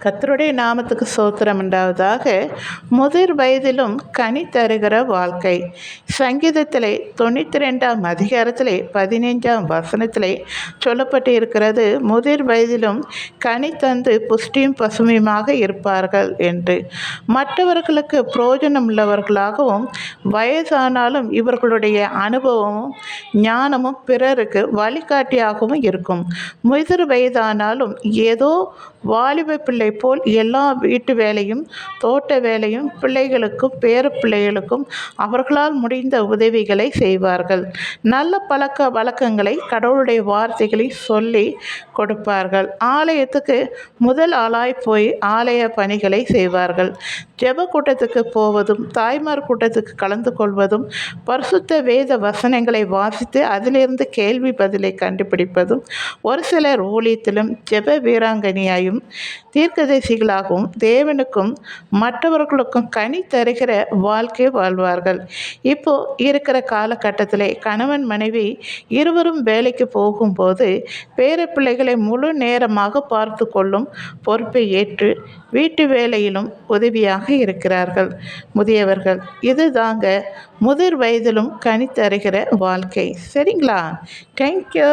கர்த்தருடைய நாமத்துக்கு ஸ்தோத்திரம் உண்டாவதாக. முதிர் வயதிலும் கனி தருகிற வாழ்க்கை. சங்கீதத்திலே 92ஆம் அதிகாரத்திலே 15ஆம் வசனத்திலே சொல்லப்பட்டு இருக்கிறது, முதிர் வயதிலும் கனி தந்து புஷ்டியும் பசுமையுமாக இருப்பார்கள் என்று. மற்றவர்களுக்கு பிரயோஜனம் உள்ளவர்களாகவும் வயதானாலும் இவர்களுடைய அனுபவமும் ஞானமும் பிறருக்கு வழிகாட்டியாகவும் இருக்கும். முதிர் வயதானாலும் ஏதோ வாலிப பிள்ளை போல் எல்லா வீட்டு வேலையும் தோட்ட வேலையும் பிள்ளைகளுக்கும் பேர பிள்ளைகளுக்கும் அவர்களால் முடிந்த உதவிகளை செய்வார்கள். நல்ல பழக்க வழக்கங்களை கடவுளுடைய வார்த்தைகளை சொல்லி கொடுப்பார்கள். ஆலயத்துக்கு முதல் ஆளாய் போய் ஆலய பணிகளை செய்வார்கள். ஜெப கூட்டத்துக்கு போவதும் தாய்மார் கூட்டத்துக்கு கலந்து கொள்வதும் பரிசுத்த வேத வசனங்களை வாசித்து அதிலிருந்து கேள்வி பதிலை கண்டுபிடிப்பதும், ஒரு சிலர் ஊழியத்திலும் ஜெப வீராங்கனியாயும் தீர்க்கதரிசிகளாகவும் தேவனுக்கும் மற்றவர்களுக்கும் கனி தருகிற வாழ்க்கை வாழ்வார்கள். இப்போ இருக்கிற காலகட்டத்தில் கணவன் மனைவி இருவரும் வேலைக்கு போகும்போது பேர பிள்ளைகளை முழு நேரமாக பார்த்து கொள்ளும் பொறுப்பை ஏற்று வீட்டு வேலையிலும் உதவியாக இருக்கிறார்கள் முதியவர்கள். இதுதாங்க முதிர் வயதிலும் கனி தருகிற வாழ்க்கை. சரிங்களா? தேங்க்யூ.